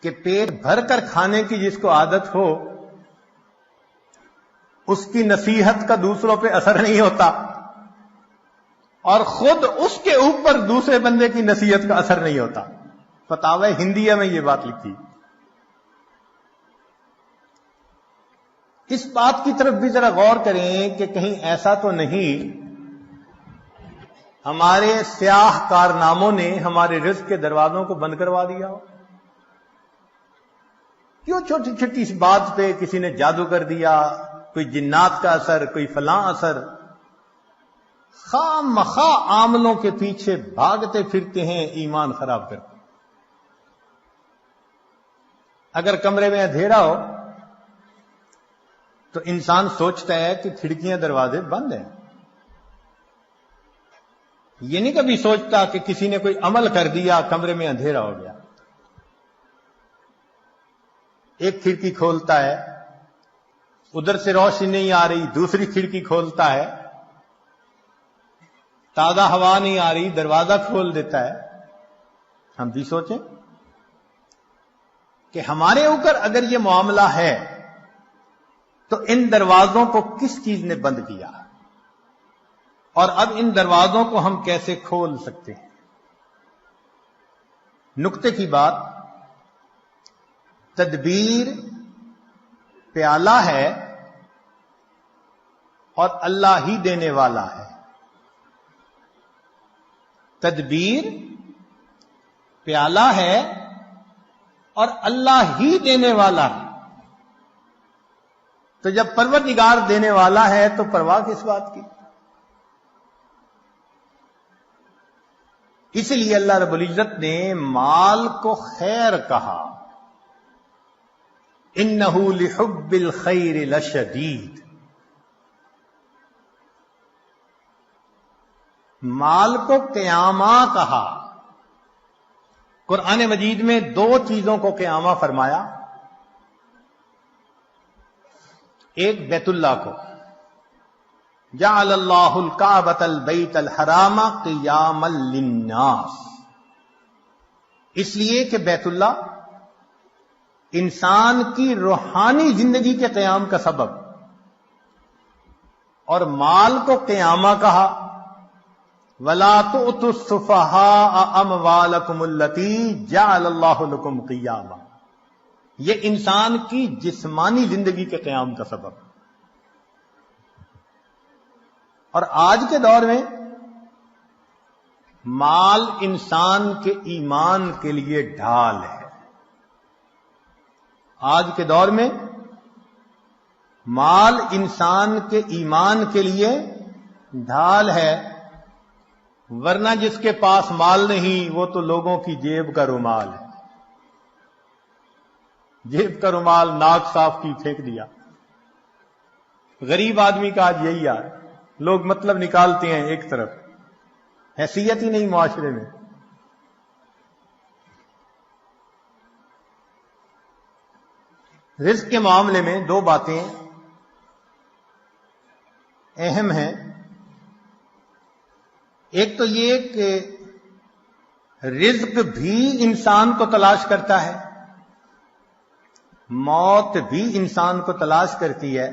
کہ پیٹ بھر کر کھانے کی جس کو عادت ہو اس کی نصیحت کا دوسروں پہ اثر نہیں ہوتا، اور خود اس کے اوپر دوسرے بندے کی نصیحت کا اثر نہیں ہوتا۔ فتاوی ہندیہ میں یہ بات لکھی۔ اس بات کی طرف بھی ذرا غور کریں کہ کہیں ایسا تو نہیں ہمارے سیاہ کارناموں نے ہمارے رزق کے دروازوں کو بند کروا دیا ہو؟ کیوں چھوٹی چھوٹی اس بات پہ کسی نے جادو کر دیا، کوئی جنات کا اثر، کوئی فلاں اثر، خواہ مخواہ عاملوں کے پیچھے بھاگتے پھرتے ہیں، ایمان خراب کرتے ہیں۔ اگر کمرے میں اندھیرا ہو تو انسان سوچتا ہے کہ کھڑکیاں دروازے بند ہیں، یہ نہیں کبھی سوچتا کہ کسی نے کوئی عمل کر دیا، کمرے میں اندھیرا ہو گیا۔ ایک کھڑکی کھولتا ہے، ادھر سے روشنی نہیں آ رہی، دوسری کھڑکی کھولتا ہے، تازہ ہوا نہیں آ رہی، دروازہ کھول دیتا ہے۔ ہم بھی سوچیں کہ ہمارے اوپر اگر یہ معاملہ ہے تو ان دروازوں کو کس چیز نے بند کیا، اور اب ان دروازوں کو ہم کیسے کھول سکتے ہیں؟ نکتے کی بات، تدبیر پیالہ ہے اور اللہ ہی دینے والا ہے۔ تدبیر پیالہ ہے اور اللہ ہی دینے والا ہے۔ تو جب پروردگار دینے والا ہے تو پرواہ کس بات کی؟ اس لیے اللہ رب العزت نے مال کو خیر کہا، انہ لحب الخیر لشدید۔ مال کو قیامہ کہا۔ قرآن مجید میں دو چیزوں کو قیامہ فرمایا، ایک بیت اللہ کو، جعل اللہ الکعبۃ البیت الحرام قیاما للناس، اس لیے کہ بیت اللہ انسان کی روحانی زندگی کے قیام کا سبب، اور مال کو قیامہ کہا، وَلَا تُؤْتُوا السُّفَهَاءَ أَمْوَالَكُمُ الَّتِي جَعَلَ اللَّهُ لَكُمْ قِيَامًا، یہ انسان کی جسمانی زندگی کے قیام کا سبب۔ اور آج کے دور میں مال انسان کے ایمان کے لیے ڈھال ہے۔ آج کے دور میں مال انسان کے ایمان کے لیے ڈھال ہے، ورنہ جس کے پاس مال نہیں وہ تو لوگوں کی جیب کا رومال ہے۔ جیب کا رومال ناک صاف کی پھینک دیا۔ غریب آدمی کا آج یہی ہے، لوگ مطلب نکالتے ہیں ایک طرف، حیثیت ہی نہیں معاشرے میں۔ رزق کے معاملے میں دو باتیں اہم ہیں۔ ایک تو یہ کہ رزق بھی انسان کو تلاش کرتا ہے، موت بھی انسان کو تلاش کرتی ہے،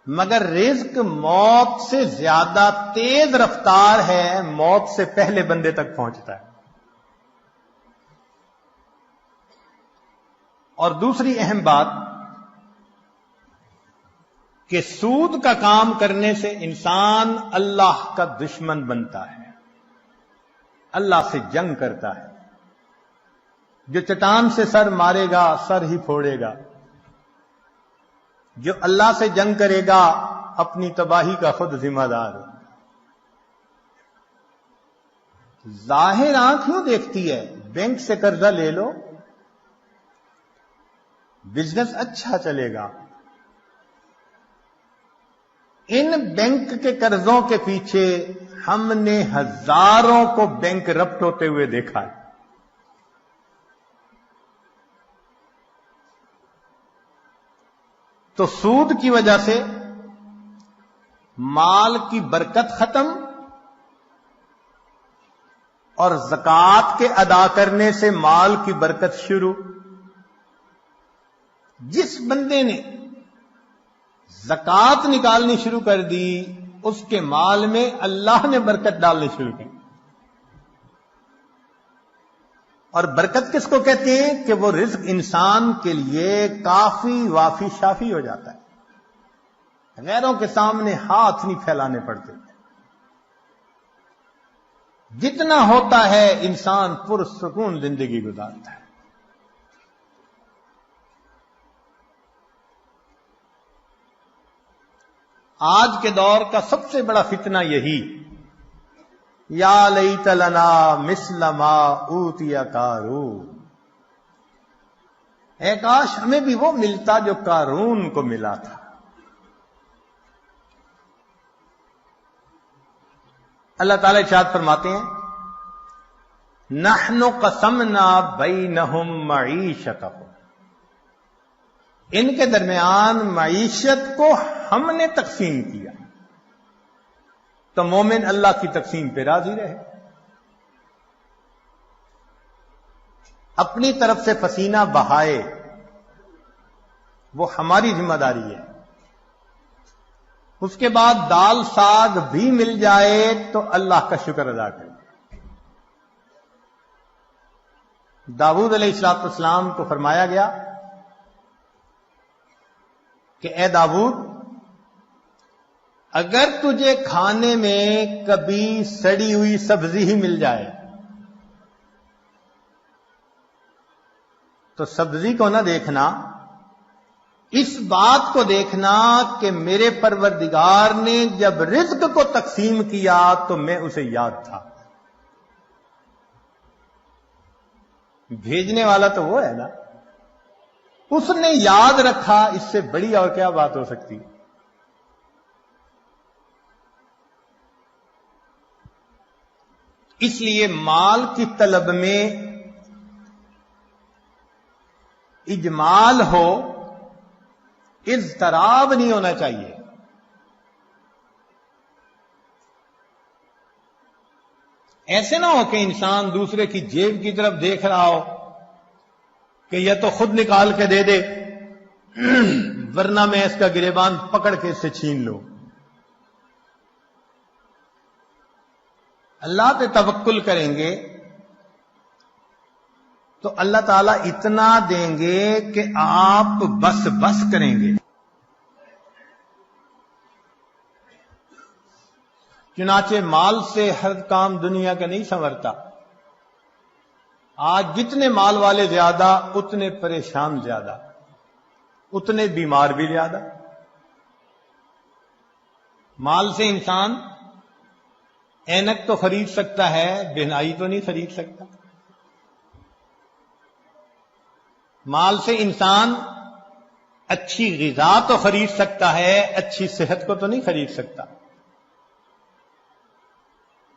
مگر رزق موت سے زیادہ تیز رفتار ہے، موت سے پہلے بندے تک پہنچتا ہے۔ اور دوسری اہم بات کہ سود کا کام کرنے سے انسان اللہ کا دشمن بنتا ہے، اللہ سے جنگ کرتا ہے۔ جو چٹان سے سر مارے گا سر ہی پھوڑے گا، جو اللہ سے جنگ کرے گا اپنی تباہی کا خود ذمہ دار ہے۔ ظاہر آنکھ کیوں دیکھتی ہے؟ بینک سے قرضہ لے لو، بزنس اچھا چلے گا۔ ان بینک کے قرضوں کے پیچھے ہم نے ہزاروں کو بینک رپٹ ہوتے ہوئے دیکھا ہے۔ تو سود کی وجہ سے مال کی برکت ختم اور زکوٰۃ کے ادا کرنے سے مال کی برکت شروع. جس بندے نے زکوٰۃ نکالنی شروع کر دی اس کے مال میں اللہ نے برکت ڈالنی شروع کی. اور برکت کس کو کہتے ہیں کہ وہ رزق انسان کے لیے کافی وافی شافی ہو جاتا ہے، غیروں کے سامنے ہاتھ نہیں پھیلانے پڑتے. جتنا ہوتا ہے انسان پرسکون زندگی گزارتا ہے. آج کے دور کا سب سے بڑا فتنہ یہی، یا لیت لنا مثل ما اوتی قارون، اے کاش ہمیں بھی وہ ملتا جو قارون کو ملا تھا. اللہ تعالی ارشاد فرماتے ہیں نحن قسمنا بینہم معیشتہم، ان کے درمیان معیشت کو ہم نے تقسیم کیا. تو مومن اللہ کی تقسیم پہ راضی رہے. اپنی طرف سے پسینہ بہائے وہ ہماری ذمہ داری ہے. اس کے بعد دال ساگ بھی مل جائے تو اللہ کا شکر ادا کرے. داؤد علیہ السلام کو فرمایا گیا کہ اے داؤد، اگر تجھے کھانے میں کبھی سڑی ہوئی سبزی ہی مل جائے تو سبزی کو نہ دیکھنا، اس بات کو دیکھنا کہ میرے پروردگار نے جب رزق کو تقسیم کیا تو میں اسے یاد تھا. بھیجنے والا تو وہ ہے نا، اس نے یاد رکھا. اس سے بڑی اور کیا بات ہو سکتی. اس لیے مال کی طلب میں اجمال ہو، اضطراب نہیں ہونا چاہیے. ایسے نہ ہو کہ انسان دوسرے کی جیب کی طرف دیکھ رہا ہو کہ یہ تو خود نکال کے دے دے ورنہ میں اس کا گریبان پکڑ کے اس سے چھین لوں. اللہ پہ توکل کریں گے تو اللہ تعالیٰ اتنا دیں گے کہ آپ بس بس کریں گے. چنانچہ مال سے ہر کام دنیا کا نہیں سنورتا. آج جتنے مال والے زیادہ اتنے پریشان زیادہ، اتنے بیمار بھی زیادہ. مال سے انسان اینک تو خرید سکتا ہے، بہنائی تو نہیں خرید سکتا. مال سے انسان اچھی غذا تو خرید سکتا ہے، اچھی صحت کو تو نہیں خرید سکتا.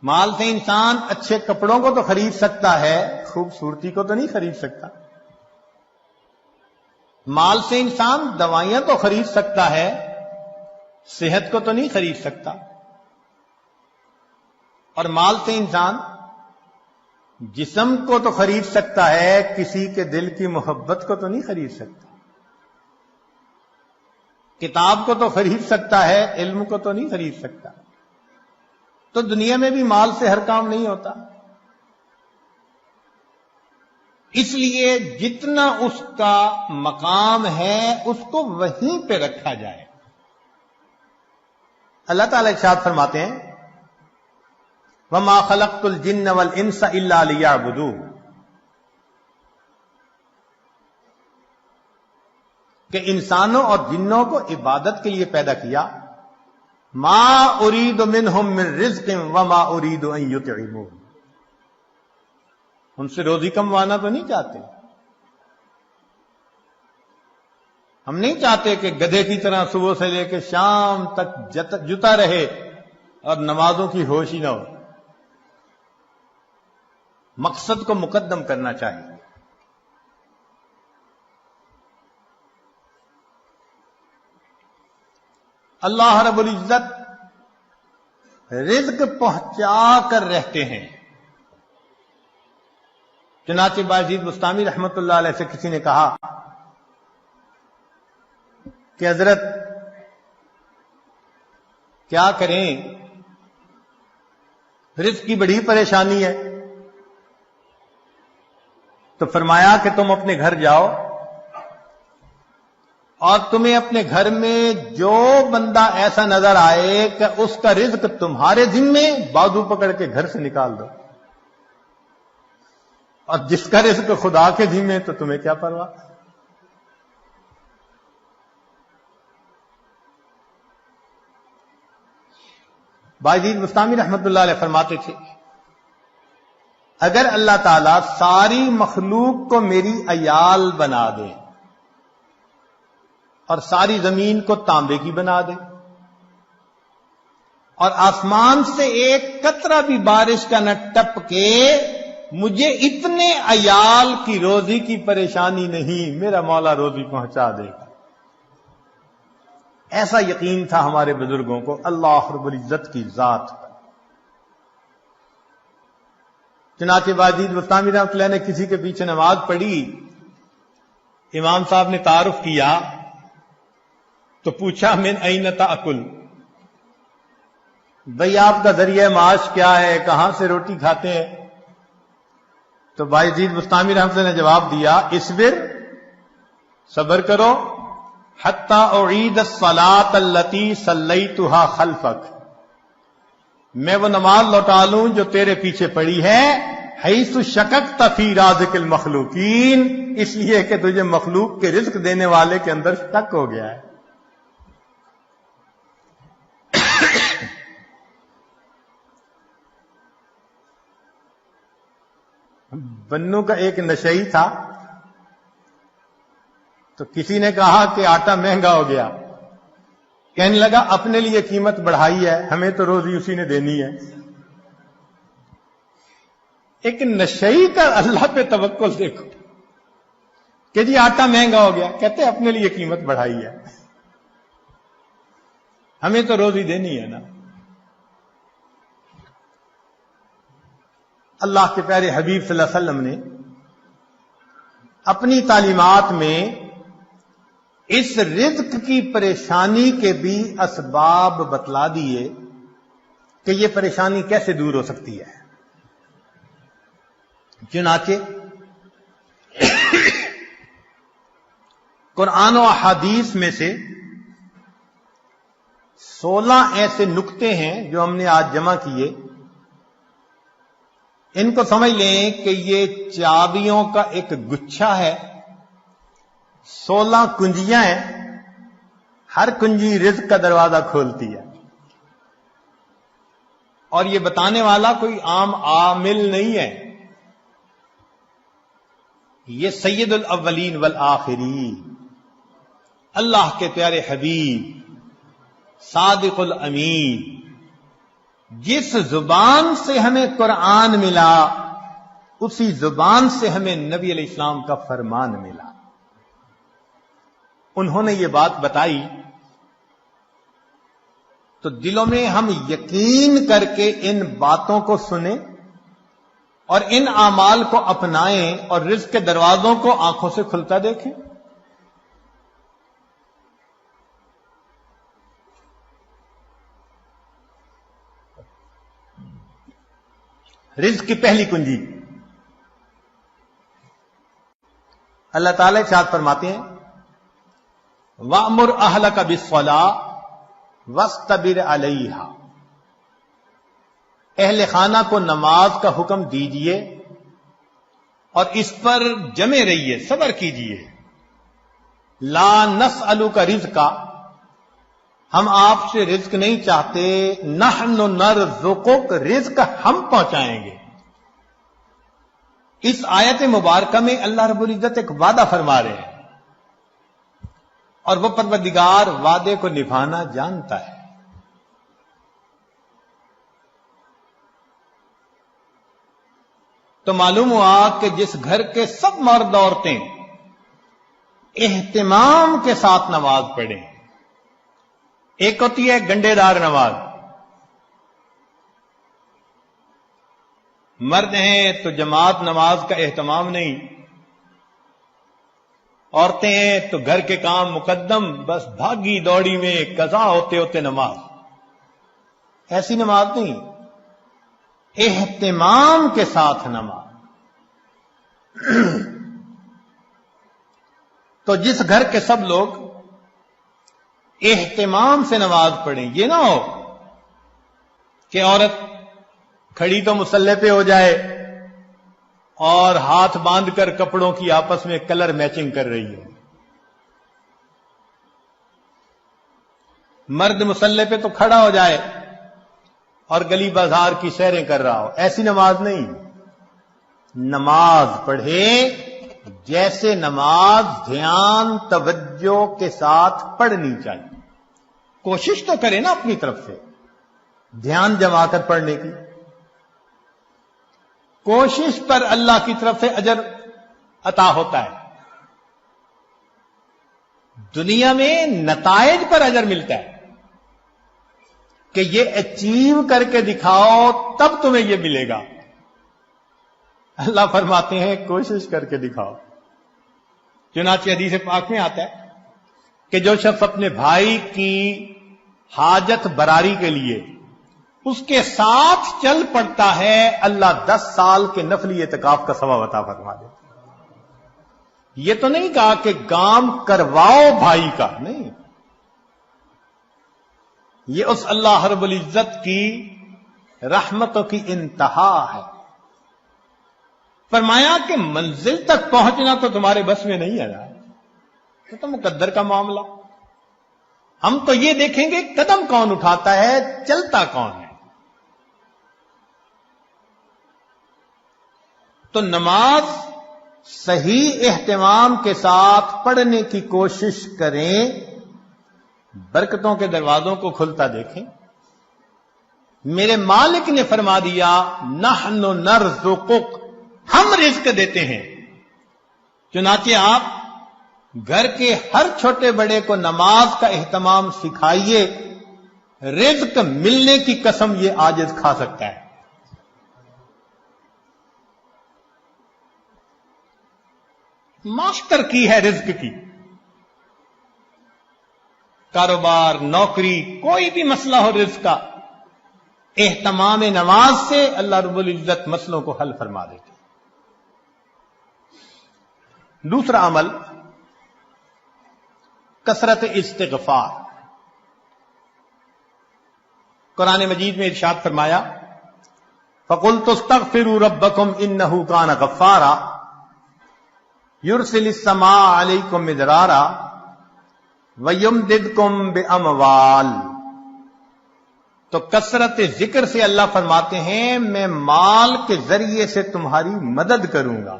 مال سے انسان اچھے کپڑوں کو تو خرید سکتا ہے، خوبصورتی کو تو نہیں خرید سکتا. مال سے انسان دوائیاں تو خرید سکتا ہے، صحت کو تو نہیں خرید سکتا. اور مال سے انسان جسم کو تو خرید سکتا ہے، کسی کے دل کی محبت کو تو نہیں خرید سکتا. کتاب کو تو خرید سکتا ہے، علم کو تو نہیں خرید سکتا. تو دنیا میں بھی مال سے ہر کام نہیں ہوتا. اس لیے جتنا اس کا مقام ہے اس کو وہیں پہ رکھا جائے. اللہ تعالی ارشاد فرماتے ہیں وَمَا خَلَقْتُ الْجِنَّ وَالْإِنسَ إِلَّا لِيَعْبُدُونِ، کہ انسانوں اور جنوں کو عبادت کے لیے پیدا کیا. ما اريد منهم من رزق وما اريد ان يطعمون، ان سے روزی کموانا تو نہیں چاہتے. ہم نہیں چاہتے کہ گدھے کی طرح صبح سے لے کے شام تک جتا رہے اور نمازوں کی ہوش ہی نہ ہو. مقصد کو مقدم کرنا چاہیے. اللہ رب العزت رزق پہنچا کر رہتے ہیں. چنانچہ بایزید بستامی رحمت اللہ علیہ سے کسی نے کہا کہ حضرت کیا کریں، رزق کی بڑی پریشانی ہے. تو فرمایا کہ تم اپنے گھر جاؤ اور تمہیں اپنے گھر میں جو بندہ ایسا نظر آئے کہ اس کا رزق تمہارے ذمے، بازو پکڑ کے گھر سے نکال دو. اور جس کا رزق خدا کے ذمے تو تمہیں کیا پرواہ. بایزید بستامی رحمت اللہ علیہ فرماتے تھے اگر اللہ تعالیٰ ساری مخلوق کو میری عیال بنا دے اور ساری زمین کو تانبے کی بنا دے اور آسمان سے ایک قطرہ بھی بارش کا نہ ٹپ کے، مجھے اتنے عیال کی روزی کی پریشانی نہیں، میرا مولا روزی پہنچا دے گا. ایسا یقین تھا ہمارے بزرگوں کو اللہ رب العزت کی ذات پر. چنانچہ بایزید بستامی رحمۃ اللہ نے کسی کے پیچھے نماز پڑھی، امام صاحب نے تعارف کیا تو پوچھا من این تاکل، بھئی آپ کا ذریعہ معاش کیا ہے، کہاں سے روٹی کھاتے ہیں؟ تو بایزید بستامی رحمۃ اللہ نے جواب دیا اصبر، صبر کرو، حتی اعید الصلاۃ التی صلیتها خلفک، میں وہ نماز لوٹا لوں جو تیرے پیچھے پڑی ہے، حیث شککت فی رازق المخلوقین، اس لیے کہ تجھے مخلوق کے رزق دینے والے کے اندر شک ہو گیا ہے. بنو کا ایک نشئی تھا تو کسی نے کہا کہ آٹا مہنگا ہو گیا، کہنے لگا اپنے لیے قیمت بڑھائی ہے، ہمیں تو روزی اسی نے دینی ہے. ایک نشئی کا اللہ پہ توکل دیکھو کہ جی آٹا مہنگا ہو گیا، کہتے اپنے لیے قیمت بڑھائی ہے، ہمیں تو روزی دینی ہے نا. اللہ کے پیارے حبیب صلی اللہ علیہ وسلم نے اپنی تعلیمات میں اس رزق کی پریشانی کے بھی اسباب بتلا دیے کہ یہ پریشانی کیسے دور ہو سکتی ہے. چنانچہ قرآن و احادیث میں سے 16 ایسے نکتے ہیں جو ہم نے آج جمع کیے. ان کو سمجھ لیں کہ یہ چابیوں کا ایک گچھا ہے، 16 کنجیاں ہیں، ہر کنجی رزق کا دروازہ کھولتی ہے. اور یہ بتانے والا کوئی عام عامل نہیں ہے، یہ سید الاولین والآخرین اللہ کے پیارے حبیب صادق الامین، جس زبان سے ہمیں قرآن ملا اسی زبان سے ہمیں نبی علیہ السلام کا فرمان ملا. انہوں نے یہ بات بتائی تو دلوں میں ہم یقین کر کے ان باتوں کو سنیں اور ان اعمال کو اپنائیں اور رزق کے دروازوں کو آنکھوں سے کھلتا دیکھیں. رزق کی پہلی کنجی اللہ تعالی ارشاد فرماتے ہیں وَأْمُرْ أَهْلَكَ بِالصَّلَاةِ وَاسْتَبِرْ عَلَيْهَا، اہل خانہ کو نماز کا حکم دیجئے اور اس پر جمے رہیے، صبر کیجئے. لا نسألک رزقا، ہم آپ سے رزق نہیں چاہتے، نحن نرزقک، رزق ہم پہنچائیں گے. اس آیت مبارکہ میں اللہ رب العزت ایک وعدہ فرما رہے ہیں اور وہ پروردگار وعدے کو نبھانا جانتا ہے. تو معلوم ہوا کہ جس گھر کے سب مرد عورتیں اہتمام کے ساتھ نماز پڑھیں، ایک ہوتی ہے گنڈے دار نماز، مرد ہیں تو جماعت نماز کا اہتمام نہیں، عورتیں ہیں تو گھر کے کام مقدم، بس بھاگی دوڑی میں قضا ہوتے ہوتے نماز. ایسی نماز نہیں، اہتمام کے ساتھ نماز. تو جس گھر کے سب لوگ اہتمام سے نماز پڑھیں، یہ نہ ہو کہ عورت کھڑی تو مصلی پہ ہو جائے اور ہاتھ باندھ کر کپڑوں کی آپس میں کلر میچنگ کر رہی ہے. مرد مصلی پہ تو کھڑا ہو جائے اور گلی بازار کی سیریں کر رہا ہو. ایسی نماز نہیں. نماز پڑھے جیسے نماز دھیان توجہ کے ساتھ پڑھنی چاہیے. کوشش تو کرے نا اپنی طرف سے دھیان جما کر پڑھنے کی. کوشش پر اللہ کی طرف سے اجر عطا ہوتا ہے. دنیا میں نتائج پر اجر ملتا ہے کہ یہ اچیو کر کے دکھاؤ تب تمہیں یہ ملے گا. اللہ فرماتے ہیں کوشش کر کے دکھاؤ. چنانچہ حدیث پاک میں آتا ہے کہ جو شخص اپنے بھائی کی حاجت براری کے لیے اس کے ساتھ چل پڑتا ہے، اللہ 10 سال کے نفلی اعتکاف کا ثواب عطا فرما دے. یہ تو نہیں کہا کہ کام کرواؤ بھائی کا، نہیں. یہ اس اللہ رب العزت کی رحمتوں کی انتہا ہے. فرمایا کہ منزل تک پہنچنا تو تمہارے بس میں نہیں ہے نا، یہ تو مقدر کا معاملہ. ہم تو یہ دیکھیں گے قدم کون اٹھاتا ہے، چلتا کون ہے. تو نماز صحیح اہتمام کے ساتھ پڑھنے کی کوشش کریں، برکتوں کے دروازوں کو کھلتا دیکھیں. میرے مالک نے فرما دیا نحن نرزقک، ہم رزق دیتے ہیں. چنانچہ آپ گھر کے ہر چھوٹے بڑے کو نماز کا اہتمام سکھائیے، رزق ملنے کی قسم یہ عاجز کھا سکتا ہے. ماسٹر کی ہے رزق کی. کاروبار، نوکری، کوئی بھی مسئلہ ہو رزق کا، اہتمام نماز سے اللہ رب العزت مسئلوں کو حل فرما دیتے. دوسرا عمل کثرت استغفار. قرآن مجید میں ارشاد فرمایا فَقُلْتُ اسْتَغْفِرُوا رَبَّكُمْ إِنَّهُ كَانَ غَفَّارًا يُرْسِلِ السَّمَاءَ عَلَيْكُمْ مِدْرَارًا وَيُمْدِدْكُمْ بِأَمْوَالٍ. تو کثرت ذکر سے اللہ فرماتے ہیں میں مال کے ذریعے سے تمہاری مدد کروں گا.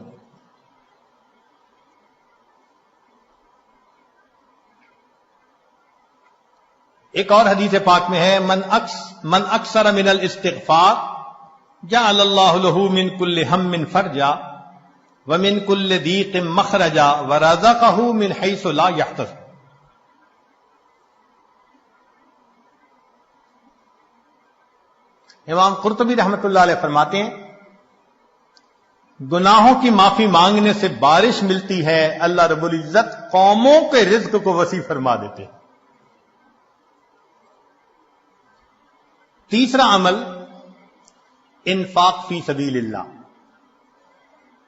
ایک اور حدیث پاک میں ہے من اکثر من الاستغفار جعل اللہ له من كل هم فرجا ومن كل ضيق مخرجا ورزقه من حيث لا يحتسب. امام قرطبی رحمۃ اللہ علیہ فرماتے ہیں گناہوں کی معافی مانگنے سے بارش ملتی ہے، اللہ رب العزت قوموں کے رزق کو وسیع فرما دیتے ہیں. تیسرا عمل انفاق فی سبیل اللہ،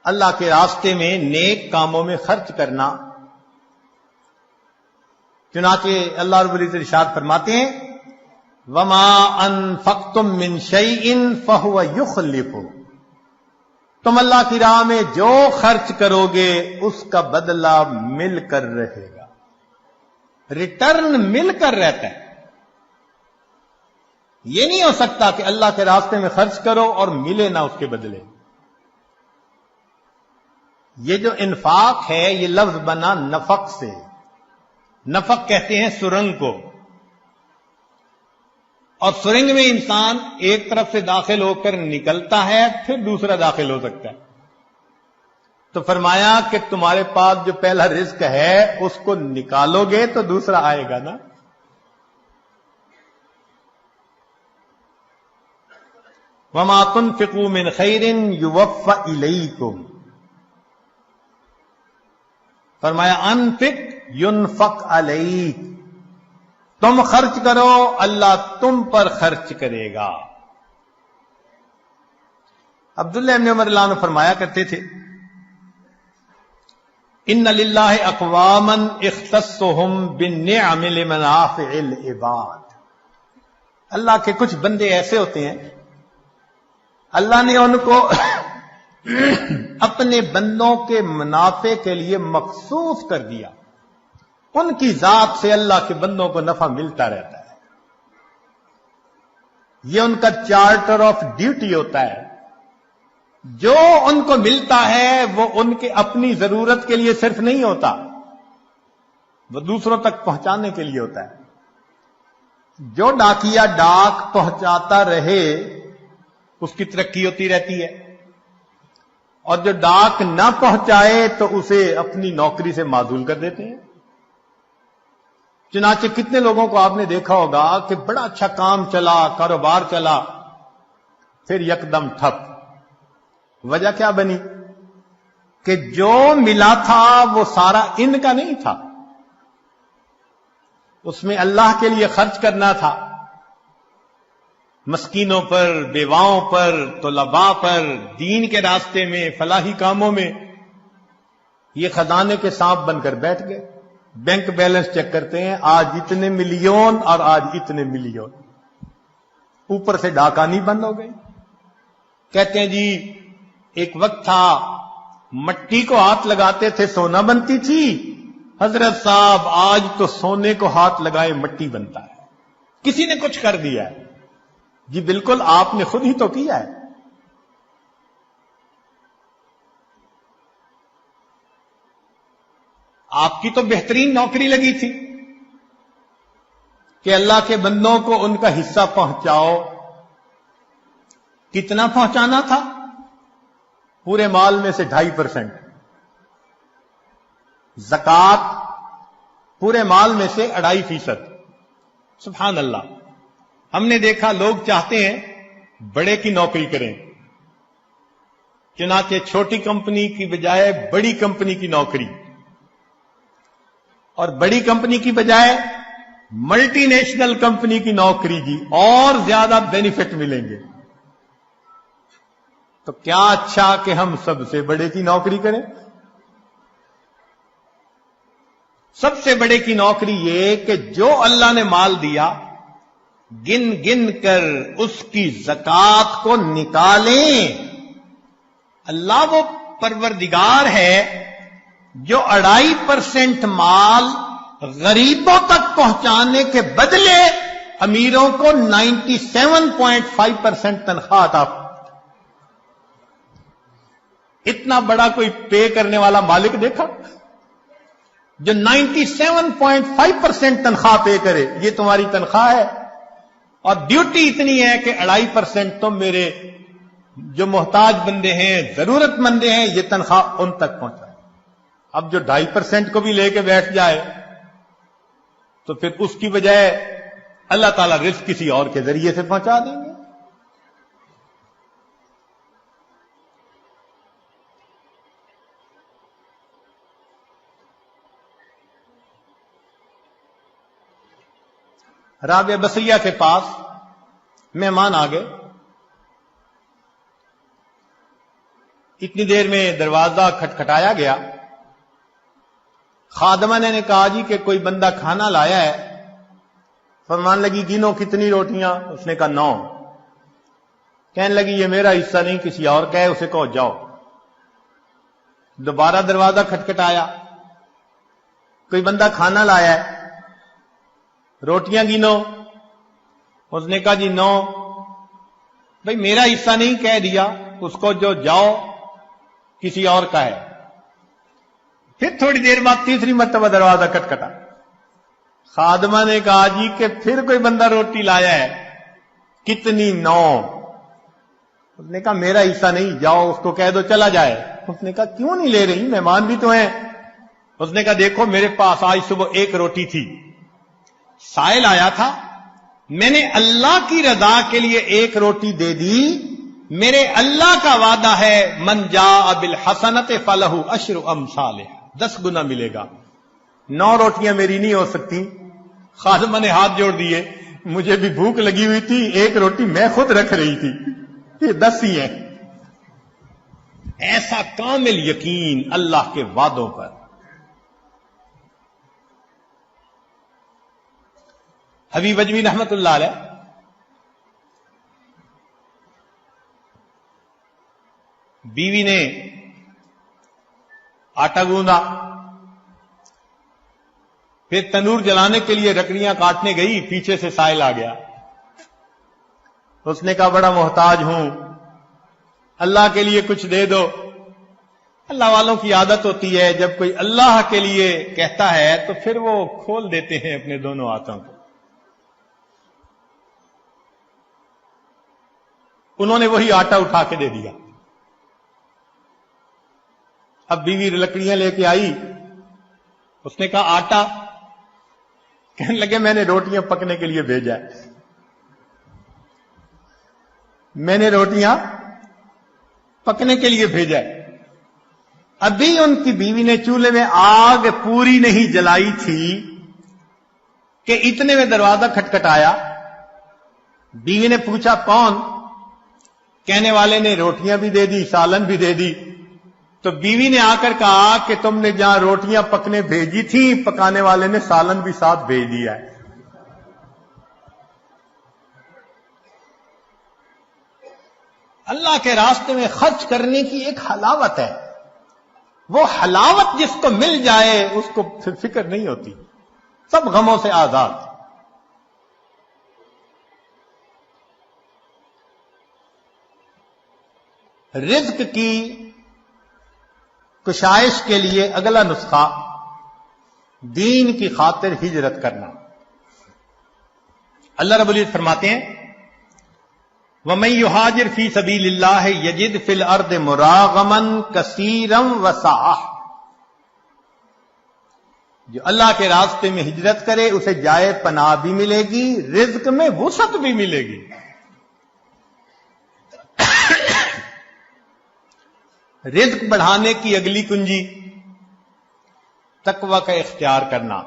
اللہ کے راستے میں نیک کاموں میں خرچ کرنا. چنانچہ اللہ رب العزت ارشاد فرماتے ہیں وما انفقتم من شیء فهو یخلفہ. تم اللہ کی راہ میں جو خرچ کرو گے اس کا بدلہ مل کر رہے گا، ریٹرن مل کر رہتا ہے. یہ نہیں ہو سکتا کہ اللہ کے راستے میں خرچ کرو اور ملے نہ اس کے بدلے. یہ جو انفاق ہے یہ لفظ بنا نفق سے. نفق کہتے ہیں سرنگ کو، اور سرنگ میں انسان ایک طرف سے داخل ہو کر نکلتا ہے پھر دوسرا داخل ہو سکتا ہے. تو فرمایا کہ تمہارے پاس جو پہلا رزق ہے اس کو نکالو گے تو دوسرا آئے گا نا. وما تنفقوا من خیر یوفى الیکم، فرمایا انفق ينفق علیک، تم خرچ کرو اللہ تم پر خرچ کرے گا۔ عبداللہ ابن عمر اللہ عنہ فرمایا کرتے تھے ان للہ اقواما اختصهم بالنعم لمنافع العباد، اللہ کے کچھ بندے ایسے ہوتے ہیں اللہ نے ان کو اپنے بندوں کے منافع کے لیے مخصوص کر دیا، ان کی ذات سے اللہ کے بندوں کو نفع ملتا رہتا ہے، یہ ان کا چارٹر آف ڈیوٹی ہوتا ہے، جو ان کو ملتا ہے وہ ان کے اپنی ضرورت کے لیے صرف نہیں ہوتا، وہ دوسروں تک پہنچانے کے لیے ہوتا ہے۔ جو ڈاکیا ڈاک پہنچاتا رہے اس کی ترقی ہوتی رہتی ہے، اور جو ڈاک نہ پہنچائے تو اسے اپنی نوکری سے معزول کر دیتے ہیں۔ چنانچہ کتنے لوگوں کو آپ نے دیکھا ہوگا کہ بڑا اچھا کام چلا، کاروبار چلا، پھر یکدم ٹھپ۔ وجہ کیا بنی؟ کہ جو ملا تھا وہ سارا ان کا نہیں تھا، اس میں اللہ کے لیے خرچ کرنا تھا، مسکینوں پر، بیواؤں پر، طلباء پر، دین کے راستے میں، فلاحی کاموں میں۔ یہ خزانے کے سانپ بن کر بیٹھ گئے، بینک بیلنس چیک کرتے ہیں، آج اتنے ملین اور آج اتنے ملین، اوپر سے ڈاکانی بند ہو گئی۔ کہتے ہیں جی ایک وقت تھا مٹی کو ہاتھ لگاتے تھے سونا بنتی تھی، حضرت صاحب آج تو سونے کو ہاتھ لگائے مٹی بنتا ہے، کسی نے کچھ کر دیا ہے؟ جی بالکل آپ نے خود ہی تو کیا ہے۔ آپ کی تو بہترین نوکری لگی تھی کہ اللہ کے بندوں کو ان کا حصہ پہنچاؤ۔ کتنا پہنچانا تھا؟ پورے مال میں سے 2.5%، زکوٰۃ پورے مال میں سے 2.5%۔ سبحان اللہ۔ ہم نے دیکھا لوگ چاہتے ہیں بڑے کی نوکری کریں، چنانچہ چھوٹی کمپنی کی بجائے بڑی کمپنی کی نوکری، اور بڑی کمپنی کی بجائے ملٹی نیشنل کمپنی کی نوکری کی، اور زیادہ بینیفٹ ملیں گے۔ تو کیا اچھا کہ ہم سب سے بڑے کی نوکری کریں۔ سب سے بڑے کی نوکری یہ کہ جو اللہ نے مال دیا گن گن کر اس کی زکوٰۃ کو نکالیں۔ اللہ وہ پروردگار ہے جو 2.5% مال غریبوں تک پہنچانے کے بدلے امیروں کو 97.5% تنخواہ عطا۔ اتنا بڑا کوئی پے کرنے والا مالک دیکھا جو 97.5% تنخواہ پے کرے؟ یہ تمہاری تنخواہ ہے، اور ڈیوٹی اتنی ہے کہ 2.5% تم میرے جو محتاج بندے ہیں، ضرورت مندے ہیں، یہ تنخواہ ان تک پہنچائے۔ اب جو 2.5% کو بھی لے کے بیٹھ جائے تو پھر اس کی بجائے اللہ تعالیٰ رزق کسی اور کے ذریعے سے پہنچا دیں گے۔ رابعہ بصریہ کے پاس مہمان آ گئے، اتنی دیر میں دروازہ کھٹکھٹایا گیا۔ خادمہ نے کہا جی کہ کوئی بندہ کھانا لایا ہے۔ فرمان لگی گنو کتنی روٹیاں؟ اس نے کہا 9۔ کہنے لگی یہ میرا حصہ نہیں، کسی اور کا ہے، اسے کہو جاؤ۔ دوبارہ دروازہ کھٹکھٹایا، کوئی بندہ کھانا لایا ہے، روٹیاں گنو۔ اس نے کہا جی 9۔ بھئی میرا حصہ نہیں کہہ دیا، اس کو جو جاؤ کسی اور کا ہے۔ پھر تھوڑی دیر بعد تیسری مرتبہ دروازہ کھٹکھٹا۔ خادمہ نے کہا جی کہ پھر کوئی بندہ روٹی لایا ہے، کتنی؟ 9۔ اس نے کہا میرا حصہ نہیں، جاؤ اس کو کہہ دو چلا جائے۔ اس نے کہا کیوں نہیں لے رہی، مہمان بھی تو ہیں۔ اس نے کہا دیکھو میرے پاس آج صبح 1 روٹی تھی، سائل آیا تھا، میں نے اللہ کی رضا کے لیے 1 روٹی دے دی، میرے اللہ کا وعدہ ہے من جاء بالحسنۃ فلہ عشر امثالها، 10 گنا ملے گا۔ 9 روٹیاں میری نہیں ہو سکتی، خادمہ نے ہاتھ جوڑ دیے، مجھے بھی بھوک لگی ہوئی تھی، 1 روٹی میں خود رکھ رہی تھی، یہ 10 ہی ہیں۔ ایسا کامل یقین اللہ کے وعدوں پر۔ حبیب اجمی رحمت اللہ علیہ بیوی نے آٹا گوندا، پھر تنور جلانے کے لیے لکڑیاں کاٹنے گئی، پیچھے سے سائل آ گیا۔ اس نے کہا بڑا محتاج ہوں، اللہ کے لیے کچھ دے دو۔ اللہ والوں کی عادت ہوتی ہے جب کوئی اللہ کے لیے کہتا ہے تو پھر وہ کھول دیتے ہیں اپنے دونوں ہاتھوں کو۔ انہوں نے وہی آٹا اٹھا کے دے دیا۔ اب بیوی لکڑیاں لے کے آئی، اس نے کہا آٹا، کہنے لگے میں نے روٹیاں پکنے کے لیے بھیجا ہے، میں نے روٹیاں پکنے کے لیے بھیجا ہے۔ ابھی ان کی بیوی نے چولہے میں آگ پوری نہیں جلائی تھی کہ اتنے میں دروازہ کھٹکھٹایا۔ بیوی نے پوچھا کون؟ کہنے والے نے روٹیاں بھی دے دی، سالن بھی دے دی۔ تو بیوی نے آ کر کہا کہ تم نے جہاں روٹیاں پکنے بھیجی تھی، پکانے والے نے سالن بھی ساتھ بھیج دیا ہے۔ اللہ کے راستے میں خرچ کرنے کی ایک حلاوت ہے، وہ حلاوت جس کو مل جائے اس کو پھر فکر نہیں ہوتی، سب غموں سے آزاد۔ رزق کی کشائش کے لیے اگلا نسخہ دین کی خاطر ہجرت کرنا۔ اللہ رب العزت فرماتے ہیں وَمَن يُهَاجِرْ فِي سَبِيلِ اللَّهِ يَجِدْ فِي الْأَرْضِ مُرَاغَمًا كَثِيرًا وَسَعَةً، جو اللہ کے راستے میں ہجرت کرے اسے جائے پناہ بھی ملے گی، رزق میں وسعت بھی ملے گی۔ رزق بڑھانے کی اگلی کنجی تقوی کا اختیار کرنا۔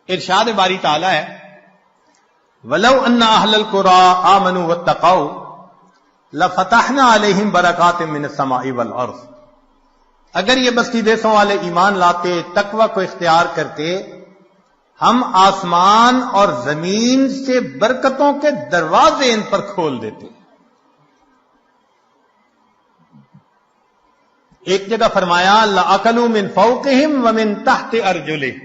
ارشاد باری تعالی ہے وَلَوْ أَنَّ أَهْلَ الْقُرَىٰ آمَنُوا وَاتَّقَوْا لَفَتَحْنَا عَلَيْهِمْ بَرَكَاتٍ مِّنَ السَّمَاءِ وَالْأَرْضِ، اگر یہ بستی دیسوں والے ایمان لاتے، تقوی کو اختیار کرتے، ہم آسمان اور زمین سے برکتوں کے دروازے ان پر کھول دیتے۔ ایک جگہ فرمایا لَأَكَلُوا مِن فَوْقِهِمْ وَمِن تَحْتِ أَرْجُلِهِمْ،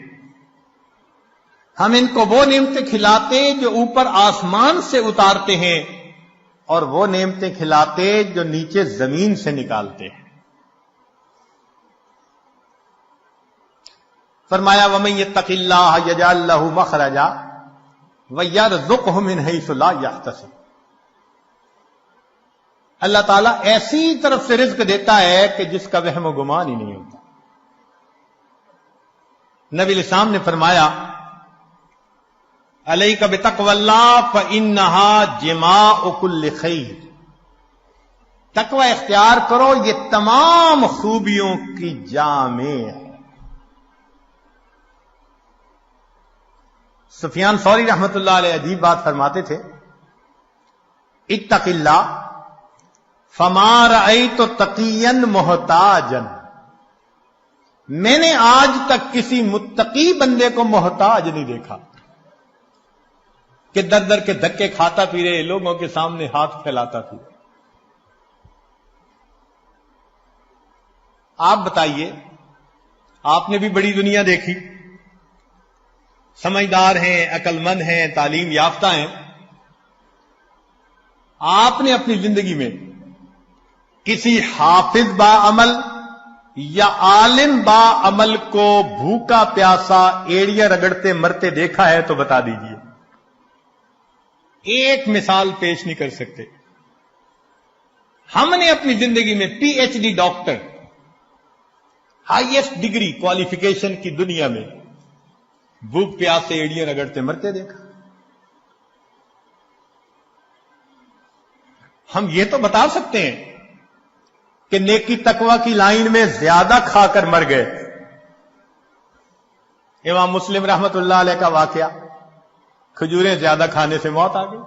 ہم ان کو وہ نعمتیں کھلاتے جو اوپر آسمان سے اتارتے ہیں اور وہ نعمتیں کھلاتے جو نیچے زمین سے نکالتے ہیں۔ فرمایا وَمَن يَتَّقِ اللَّهَ يَجْعَل لَّهُ مَخْرَجًا وَيَرْزُقْهُ مِنْ حَيْثُ لَا يَحْتَسِبُ، اللہ تعالیٰ ایسی طرف سے رزق دیتا ہے کہ جس کا وہم و گمان ہی نہیں ہوتا۔ نبی علیہ السلام نے فرمایا علیک بتقوی اللہ فإنہا جماع کل خیر، تقوی اختیار کرو یہ تمام خوبیوں کی جامع ہے۔ سفیان ثوری رحمت اللہ علیہ عجیب بات فرماتے تھے اتق اللہ فما رأیت تقیا محتاجا، میں نے آج تک کسی متقی بندے کو محتاج نہیں دیکھا کہ در در کے دھکے کھاتا پھرے، لوگوں کے سامنے ہاتھ پھیلاتا پھرے۔ آپ بتائیے، آپ نے بھی بڑی دنیا دیکھی، سمجھدار ہیں، عقل مند ہیں، تعلیم یافتہ ہیں، آپ نے اپنی زندگی میں کسی حافظ با عمل یا عالم با عمل کو بھوکا پیاسا ایڑیاں رگڑتے مرتے دیکھا ہے تو بتا دیجئے۔ ایک مثال پیش نہیں کر سکتے۔ ہم نے اپنی زندگی میں P H D doctor, highest degree qualification کی دنیا میں بھوک پیاس سے ایڑیاں رگڑتے مرتے دیکھا۔ ہم یہ تو بتا سکتے ہیں کہ نیکی تقوی کی لائن میں زیادہ کھا کر مر گئے. امام مسلم رحمت اللہ علیہ کا واقعہ، کھجوریں زیادہ کھانے سے موت آ گئی.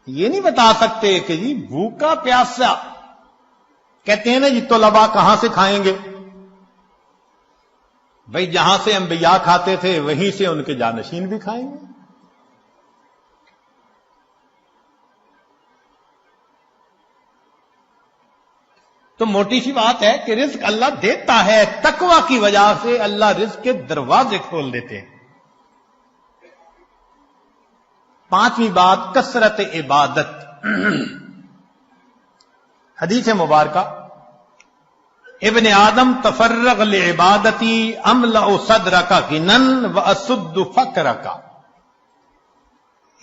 یہ نہیں بتا سکتے کہ جی بھوکا پیاسا، کہتے ہیں نا جی طلباء کہاں سے کھائیں گے؟ بھئی جہاں سے انبیاء کھاتے تھے وہیں سے ان کے جانشین بھی کھائیں گے. تو موٹی سی بات ہے کہ رزق اللہ دیتا ہے، تقوی کی وجہ سے اللہ رزق کے دروازے کھول دیتے ہیں. پانچویں بات، کثرت عبادت. حدیث مبارکہ، ابن آدم تفرغ لعبادتی املأ صدرک غنا واسد فقرک.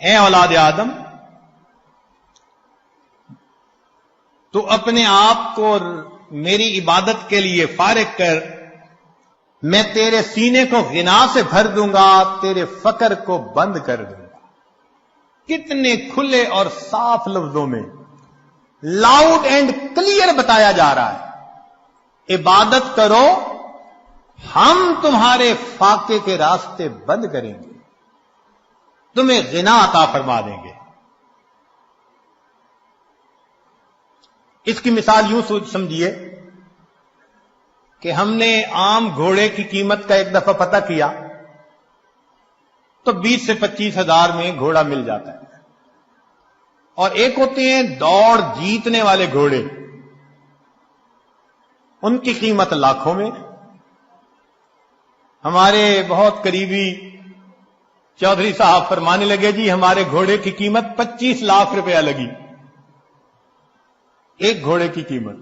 اے اولاد آدم، تو اپنے آپ کو میری عبادت کے لیے فارغ کر، میں تیرے سینے کو غنا سے بھر دوں گا، تیرے فقر کو بند کر دوں گا. کتنے کھلے اور صاف لفظوں میں، لاؤڈ اینڈ کلیئر بتایا جا رہا ہے، عبادت کرو، ہم تمہارے فاقے کے راستے بند کریں گے، تمہیں غنا عطا فرما دیں گے. اس کی مثال یوں سمجھیے کہ ہم نے عام گھوڑے کی قیمت کا ایک دفعہ پتہ کیا تو 20 سے 25 ہزار میں گھوڑا مل جاتا ہے. اور ایک ہوتے ہیں دوڑ جیتنے والے گھوڑے، ان کی قیمت لاکھوں میں. ہمارے بہت قریبی چودھری صاحب فرمانے لگے جی ہمارے گھوڑے کی قیمت 25 لاکھ روپیہ لگی، ایک گھوڑے کی قیمت.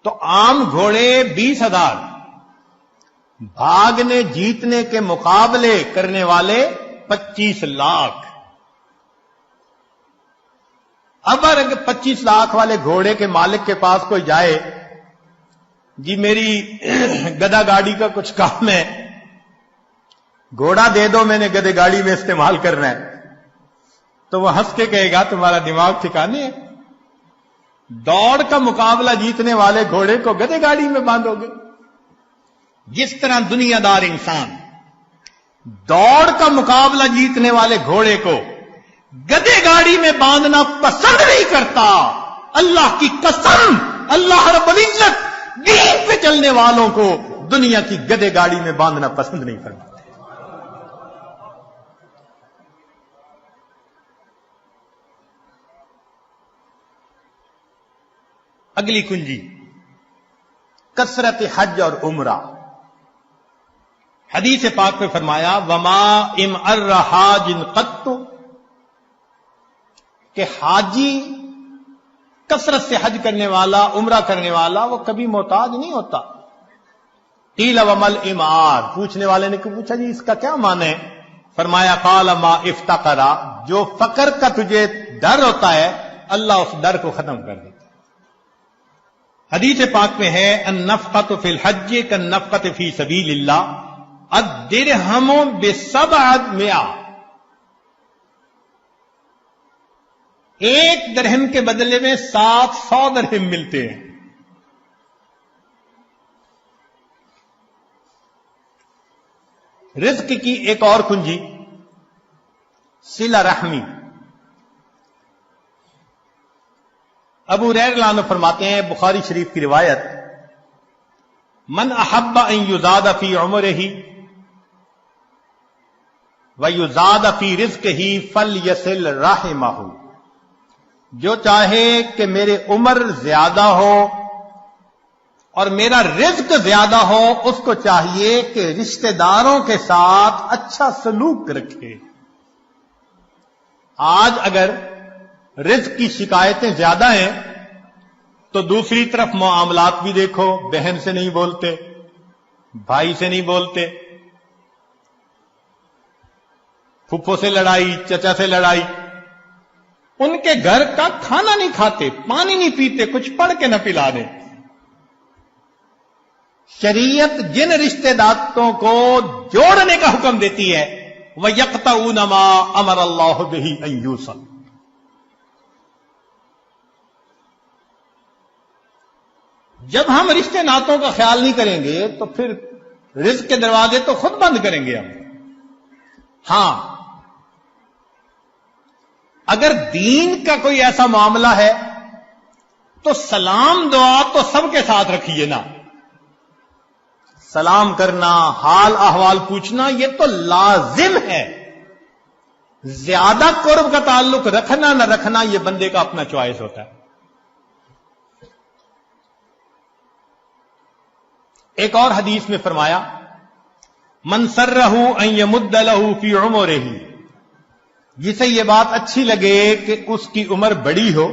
تو عام گھوڑے 20,000، بھاگنے جیتنے کے مقابلے کرنے والے 25 لاکھ. اب اگر 25 لاکھ والے گھوڑے کے مالک کے پاس کوئی جائے، جی میری گدا گاڑی کا کچھ کام ہے، گھوڑا دے دو، میں نے گدے گاڑی میں استعمال کرنا ہے، تو وہ ہنس کے کہے گا تمہارا دماغ ٹھکانے ہے، دوڑ کا مقابلہ جیتنے والے گھوڑے کو گدے گاڑی میں باندھو گے. جس طرح دنیا دار انسان دوڑ کا مقابلہ جیتنے والے گھوڑے کو گدے گاڑی میں باندھنا پسند نہیں کرتا، اللہ کی قسم اللہ رب العزت دین پہ چلنے والوں کو دنیا کی گدے گاڑی میں باندھنا پسند نہیں فرماتے. اگلی کنجی، کثرت حج اور عمرہ. حدیث پاک میں فرمایا وما امر حاج قط، کہ حاجی کثرت سے حج کرنے والا، عمرہ کرنے والا، وہ کبھی محتاج نہیں ہوتا. قیل ومل امار، پوچھنے والے نے پوچھا جی اس کا کیا معنی ہے؟ فرمایا قال ما افتقرا، جو فقر کا تجھے ڈر ہوتا ہے اللہ اس ڈر کو ختم کر دیتا. حدیث پاک میں ہے النفقۃ فی الحج کالنفقۃ فی سبیل اللہ، الدرہم ب700، ایک درہم کے بدلے میں 700 درہم ملتے ہیں. رزق کی ایک اور کنجی، صلہ رحمی. ابو ہریرہ رضی اللہ عنہ فرماتے ہیں، بخاری شریف کی روایت، من احب ان یزاد فی عمرہ ویزاد فی رزقہ فلیصل رحمہ، جو چاہے کہ میرے عمر زیادہ ہو اور میرا رزق زیادہ ہو، اس کو چاہیے کہ رشتہ داروں کے ساتھ اچھا سلوک رکھے. آج اگر رزق کی شکایتیں زیادہ ہیں تو دوسری طرف معاملات بھی دیکھو، بہن سے نہیں بولتے، بھائی سے نہیں بولتے، پھپھو سے لڑائی، چچا سے لڑائی، ان کے گھر کا کھانا نہیں کھاتے، پانی نہیں پیتے، کچھ پڑھ کے نہ پلا دیں. شریعت جن رشتہ داروں کو جوڑنے کا حکم دیتی ہے وَيَقْطَعُونَ مَا أَمَرَ اللَّهُ بِهِ أَن يُوصَلَ، جب ہم رشتے ناتوں کا خیال نہیں کریں گے تو پھر رزق کے دروازے تو خود بند کریں گے ہم. ہاں، اگر دین کا کوئی ایسا معاملہ ہے تو سلام دعا تو سب کے ساتھ رکھیے نا. سلام کرنا، حال احوال پوچھنا، یہ تو لازم ہے. زیادہ قرب کا تعلق رکھنا نہ رکھنا یہ بندے کا اپنا چوائس ہوتا ہے. ایک اور حدیث میں فرمایا من سرہ ان یمد لہ فی عمرہ، جسے یہ بات اچھی لگے کہ اس کی عمر بڑی ہو،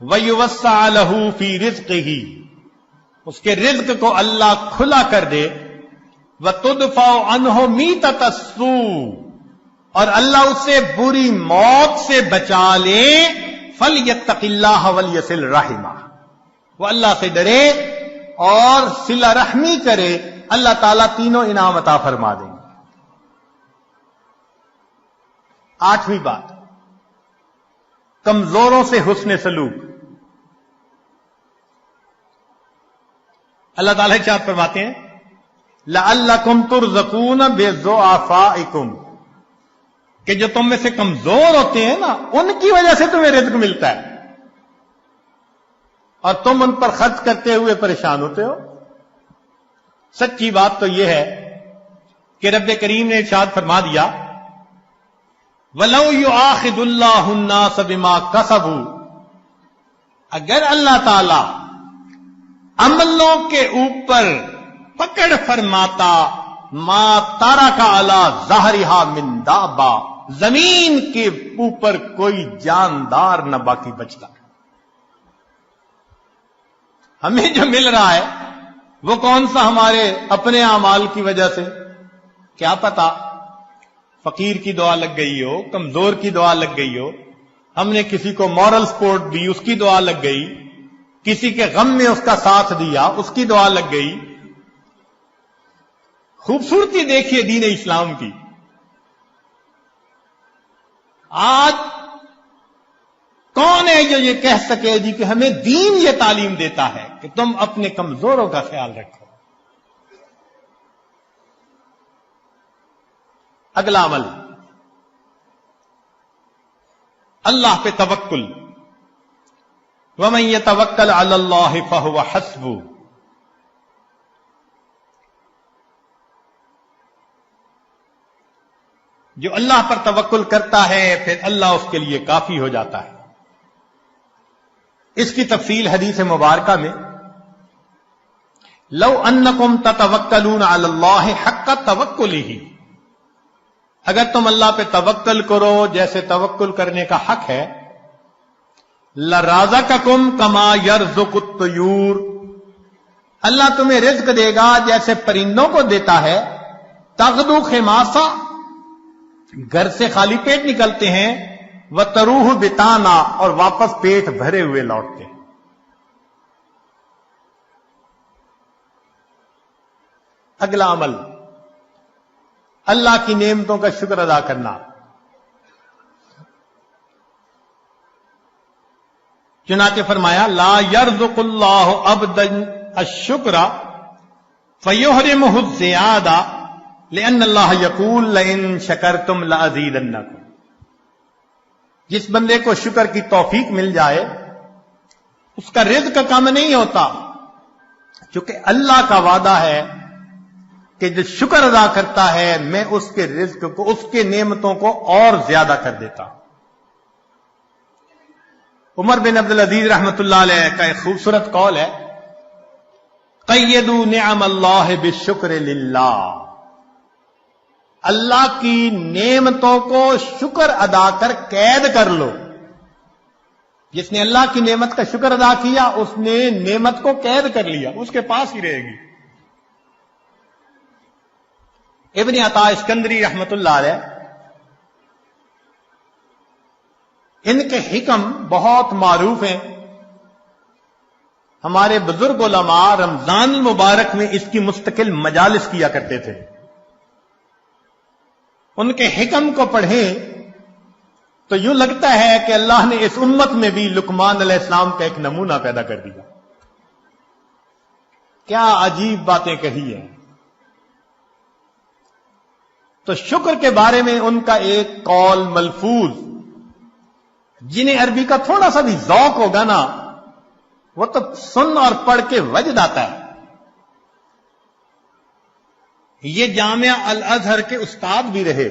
ویوسع لہ فی رزقہ، اس کے رزق کو اللہ کھلا کر دے، وتدفع عنہ میتۃ السوء، اور اللہ اسے بری موت سے بچا لے، فلیتق اللہ ولیصل رحمہ، وہ اللہ سے ڈرے اور صلہ رحمی کرے، اللہ تعالیٰ تینوں انعام عطا فرما دیں گے. 8ویں بات، کمزوروں سے حسن سلوک. اللہ تعالیٰ ارشاد فرماتے ہیں لعلکم ترزقون بضعفائکم، کہ جو تم میں سے کمزور ہوتے ہیں نا ان کی وجہ سے تمہیں رزق ملتا ہے اور تم ان پر خرچ کرتے ہوئے پریشان ہوتے ہو. سچی بات تو یہ ہے کہ رب کریم نے ارشاد فرما دیا وَلَوْ يُؤَاخِذُ اللَّهُ النَّاسَ بِمَا كَسَبُوا، اگر اللہ تعالی عملوں کے اوپر پکڑ فرماتا ما ترک علی ظہرہا من دابہ، زمین کے اوپر کوئی جاندار نہ باقی بچتا. ہمیں جو مل رہا ہے وہ کون سا ہمارے اپنے اعمال کی وجہ سے؟ کیا پتا فقیر کی دعا لگ گئی ہو، کمزور کی دعا لگ گئی ہو، ہم نے کسی کو مورل سپورٹ دی اس کی دعا لگ گئی، کسی کے غم میں اس کا ساتھ دیا اس کی دعا لگ گئی. خوبصورتی دیکھیے دین اسلام کی. آج کون ہے جو یہ کہہ سکے جی کہ ہمیں دین یہ تعلیم دیتا ہے کہ تم اپنے کمزوروں کا خیال رکھو. اگلا عمل، اللہ پہ توکل. وَمَن يَتَوَكَّلْ عَلَى اللَّهِ فَهُوَ حَسْبُهُ، جو اللہ پر توکل کرتا ہے پھر اللہ اس کے لیے کافی ہو جاتا ہے. اس کی تفصیل حدیث مبارکہ میں لو انکم تتوکلون علی اللہ حق توکلہ، اگر تم اللہ پہ توکل کرو جیسے توکل کرنے کا حق ہے، لرازقکم کما یرزق الطیور، اللہ تمہیں رزق دے گا جیسے پرندوں کو دیتا ہے. تغدو خماسا، گھر سے خالی پیٹ نکلتے ہیں، وتروح بتانا، اور واپس پیٹ بھرے ہوئے لوٹتے ہیں. اگلا عمل، اللہ کی نعمتوں کا شکر ادا کرنا. چنانچہ فرمایا لا یرزق اللہ عبدا الشکر فیحرمہ الزیادہ لأن اللہ یقول لئن شکرتم لأزیدنکم، جس بندے کو شکر کی توفیق مل جائے اس کا رزق کم نہیں ہوتا، چونکہ اللہ کا وعدہ ہے کہ جو شکر ادا کرتا ہے میں اس کے رزق کو، اس کے نعمتوں کو اور زیادہ کر دیتا. عمر بن عبدالعزیز رحمۃ اللہ علیہ کا ایک خوبصورت قول ہے قیدوا نعم اللہ بالشکر للہ، اللہ کی نعمتوں کو شکر ادا کر قید کر لو. جس نے اللہ کی نعمت کا شکر ادا کیا اس نے نعمت کو قید کر لیا، اس کے پاس ہی رہے گی. ابن عطا اسکندری رحمت اللہ علیہ، ان کے حکم بہت معروف ہیں. ہمارے بزرگ علماء رمضان المبارک میں اس کی مستقل مجالس کیا کرتے تھے. ان کے حکم کو پڑھیں تو یوں لگتا ہے کہ اللہ نے اس امت میں بھی لقمان علیہ السلام کا ایک نمونہ پیدا کر دیا. کیا عجیب باتیں کہی ہیں. تو شکر کے بارے میں ان کا ایک قول ملفوظ، جنہیں عربی کا تھوڑا سا بھی ذوق ہوگا نا، وہ تو سن اور پڑھ کے وجد آتا ہے. یہ جامعہ الازہر کے استاد بھی رہے،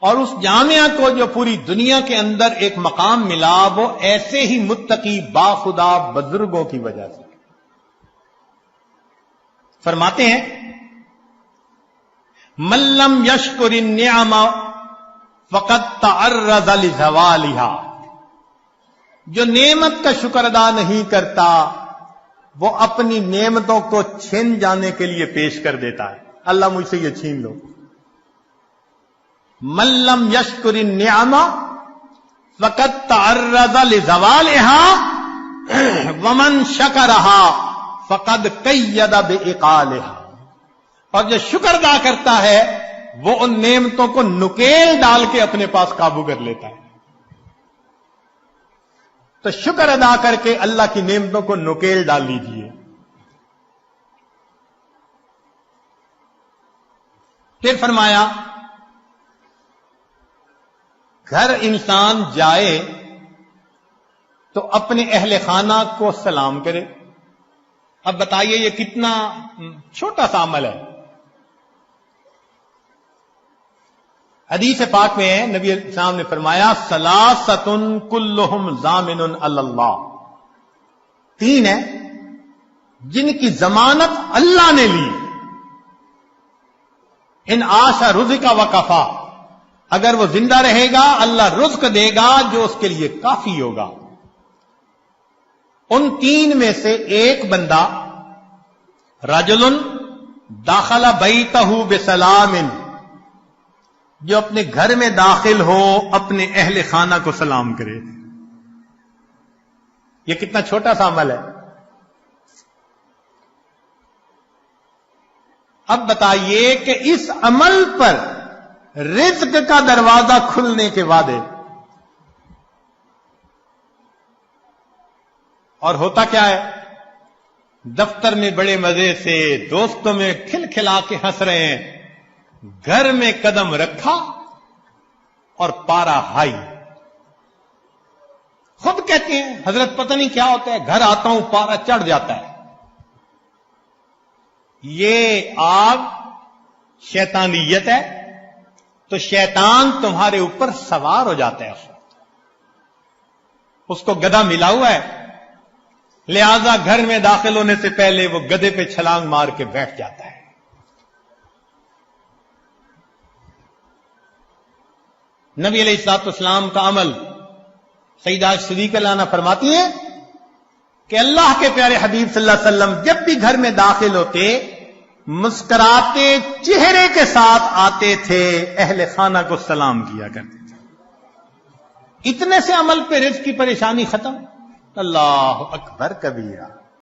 اور اس جامعہ کو جو پوری دنیا کے اندر ایک مقام ملا، وہ ایسے ہی متقی باخدا بزرگوں کی وجہ سے. فرماتے ہیں من لم یشکر النعم فقد تعرض لزوالها، جو نعمت کا شکر ادا نہیں کرتا وہ اپنی نعمتوں کو چھن جانے کے لیے پیش کر دیتا ہے. اللہ مجھ سے یہ چھین لو. من لم یشکر النعم فقد تعرض لزوالها ومن شکرها فقد قید بعقالها، اور جو شکر ادا کرتا ہے وہ ان نعمتوں کو نکیل ڈال کے اپنے پاس قابو کر لیتا ہے. تو شکر ادا کر کے اللہ کی نعمتوں کو نکیل ڈال لیجئے. پھر فرمایا گھر انسان جائے تو اپنے اہل خانہ کو سلام کرے. اب بتائیے یہ کتنا چھوٹا سا عمل ہے. حدیث پاک میں ہے، نبی اسلام نے فرمایا ثلاثۃ کلہم ضامن علی اللہ، تین ہیں جن کی ضمانت اللہ نے لی. ان عاش رزق وکفا، اگر وہ زندہ رہے گا اللہ رزق دے گا جو اس کے لیے کافی ہوگا. ان تین میں سے ایک بندہ رجل داخل بیتہ بسلام، جو اپنے گھر میں داخل ہو اپنے اہل خانہ کو سلام کرے. یہ کتنا چھوٹا سا عمل ہے. اب بتائیے کہ اس عمل پر رزق کا دروازہ کھلنے کے وعدے، اور ہوتا کیا ہے؟ دفتر میں بڑے مزے سے دوستوں میں کھل کھلا کے ہنس رہے ہیں، گھر میں قدم رکھا اور پارا ہائی. خود کہتے ہیں حضرت پتہ نہیں کیا ہوتا ہے، گھر آتا ہوں پارا چڑھ جاتا ہے. یہ آگ شیطانیت ہے، تو شیطان تمہارے اوپر سوار ہو جاتا ہے. اس کو گدھا ملا ہوا ہے، لہذا گھر میں داخل ہونے سے پہلے وہ گدھے پہ چھلانگ مار کے بیٹھ جاتا ہے. نبی علیہ الصلوۃ والسلام کا عمل، سیدہ صدیقہ عنہا فرماتی ہیں کہ اللہ کے پیارے حبیب صلی اللہ علیہ وسلم جب بھی گھر میں داخل ہوتے مسکراتے چہرے کے ساتھ آتے تھے، اہل خانہ کو سلام کیا کرتے تھے. اتنے سے عمل پہ رزق کی پریشانی ختم. اللہ اکبر کبیرہ.